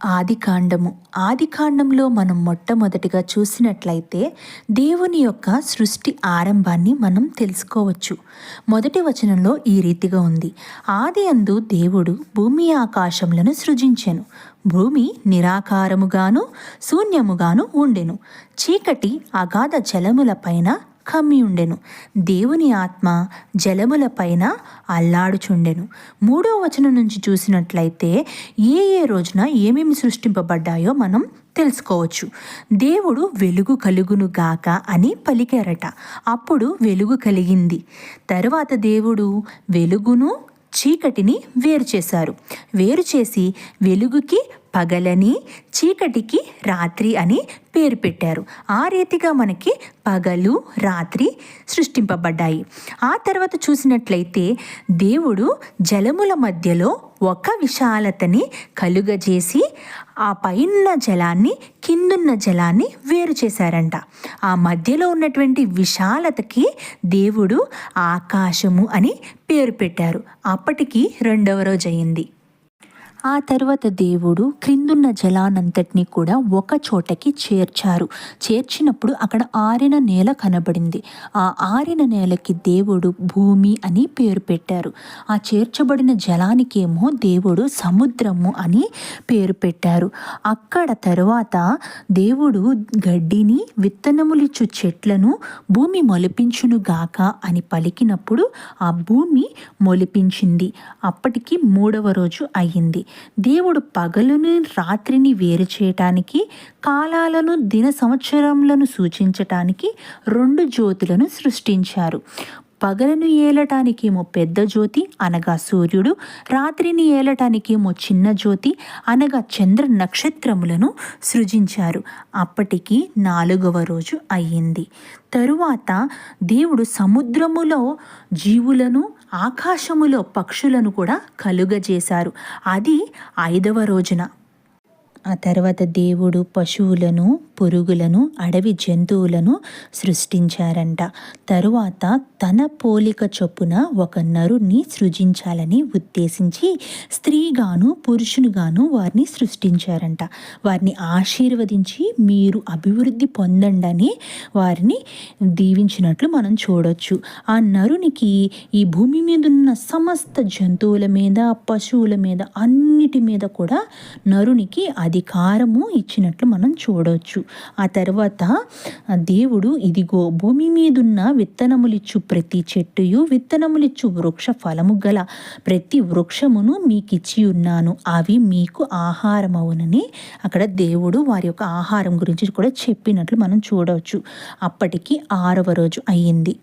ఆదికాండము. ఆదికాండంలో మనం మొట్టమొదటిగా చూసినట్లయితే దేవుని యొక్క సృష్టి ఆరంభాన్ని మనం తెలుసుకోవచ్చు. మొదటి వచనంలో ఈ రీతిగా ఉంది. ఆదియందు దేవుడు భూమి ఆకాశములను సృజించెను. భూమి నిరాకారముగాను శూన్యముగాను ఉండెను. చీకటి అగాధ జలములపైన కమ్మి ఉండెను. దేవుని ఆత్మ జలములపైన అల్లాడుచుండెను. 3వ వచనం నుంచి చూసినట్లయితే ఏ రోజున ఏమేమి సృష్టింపబడ్డాయో మనం తెలుసుకోవచ్చు. దేవుడు వెలుగు కలుగును గాక అని పలికారట. అప్పుడు వెలుగు కలిగింది. తరువాత దేవుడు వెలుగును చీకటిని వేరు చేశారు. వేరు చేసి వెలుగుకి పగలని చీకటికి రాత్రి అని పేరు పెట్టారు. ఆ రీతిగా మనకి పగలు రాత్రి సృష్టింపబడ్డాయి. ఆ తర్వాత చూసినట్లయితే దేవుడు జలముల మధ్యలో ఒక విశాలతని కలుగజేసి ఆ పైన జలాన్ని కిందున్న జలాన్ని వేరు చేశారంట. ఆ మధ్యలో ఉన్నటువంటి విశాలతకి దేవుడు ఆకాశము అని పేరు పెట్టారు. అప్పటికి 2వ రోజు అయింది. ఆ తర్వాత దేవుడు క్రిందున్న జలానంతటినీ కూడా ఒక చోటకి చేర్చినప్పుడు అక్కడ ఆరిన నేల కనబడింది. ఆ ఆరిన నేలకి దేవుడు భూమి అని పేరు పెట్టారు. ఆ చేర్చబడిన జలానికేమో దేవుడు సముద్రము అని పేరు పెట్టారు. అక్కడ తరువాత దేవుడు గడ్డిని విత్తనములిచ్చు చెట్లను భూమి మొలిపించును గాక అని పలికినప్పుడు ఆ భూమి మొలిపించింది. అప్పటికి 3వ రోజు అయ్యింది. దేవుడు పగలుని రాత్రిని వేరు చేయటానికి, కాలాలను దిన సంవత్సరములను సూచించటానికి 2 జ్యోతులను సృష్టించారు. పగలను ఏలటానికేమో పెద్ద జ్యోతి అనగా సూర్యుడు, రాత్రిని ఏలటానికేమో చిన్న జ్యోతి అనగా చంద్ర నక్షత్రములను సృజించారు. అప్పటికి 4వ రోజు అయ్యింది. తరువాత దేవుడు సముద్రములో జీవులను, ఆకాశములో పక్షులను కూడా కలుగజేశారు. అది 5వ రోజున. ఆ తర్వాత దేవుడు పశువులను, పురుగులను, అడవి జంతువులను సృష్టించారంట. తరువాత తన పోలిక చొప్పున ఒక నరుణ్ణి సృజించాలని ఉద్దేశించి స్త్రీగాను పురుషునిగాను వారిని సృష్టించారంట. వారిని ఆశీర్వదించి మీరు అభివృద్ధి పొందండి వారిని దీవించినట్లు మనం చూడొచ్చు. ఆ నరునికి ఈ భూమి మీద ఉన్న సమస్త జంతువుల మీద, పశువుల మీద, అన్నిటి మీద కూడా నరునికి అధికారము ఇచ్చినట్లు మనం చూడవచ్చు. ఆ తర్వాత దేవుడు ఇదిగో భూమి మీదున్న విత్తనములిచ్చు ప్రతి చెట్టుయు, విత్తనములిచ్చు వృక్ష ఫలము గల ప్రతి వృక్షమును మీకిచ్చి ఉన్నాను, అవి మీకు ఆహారమవునని అక్కడ దేవుడు వారి యొక్క ఆహారం గురించి కూడా చెప్పినట్లు మనం చూడవచ్చు. అప్పటికి 6వ రోజు అయ్యింది.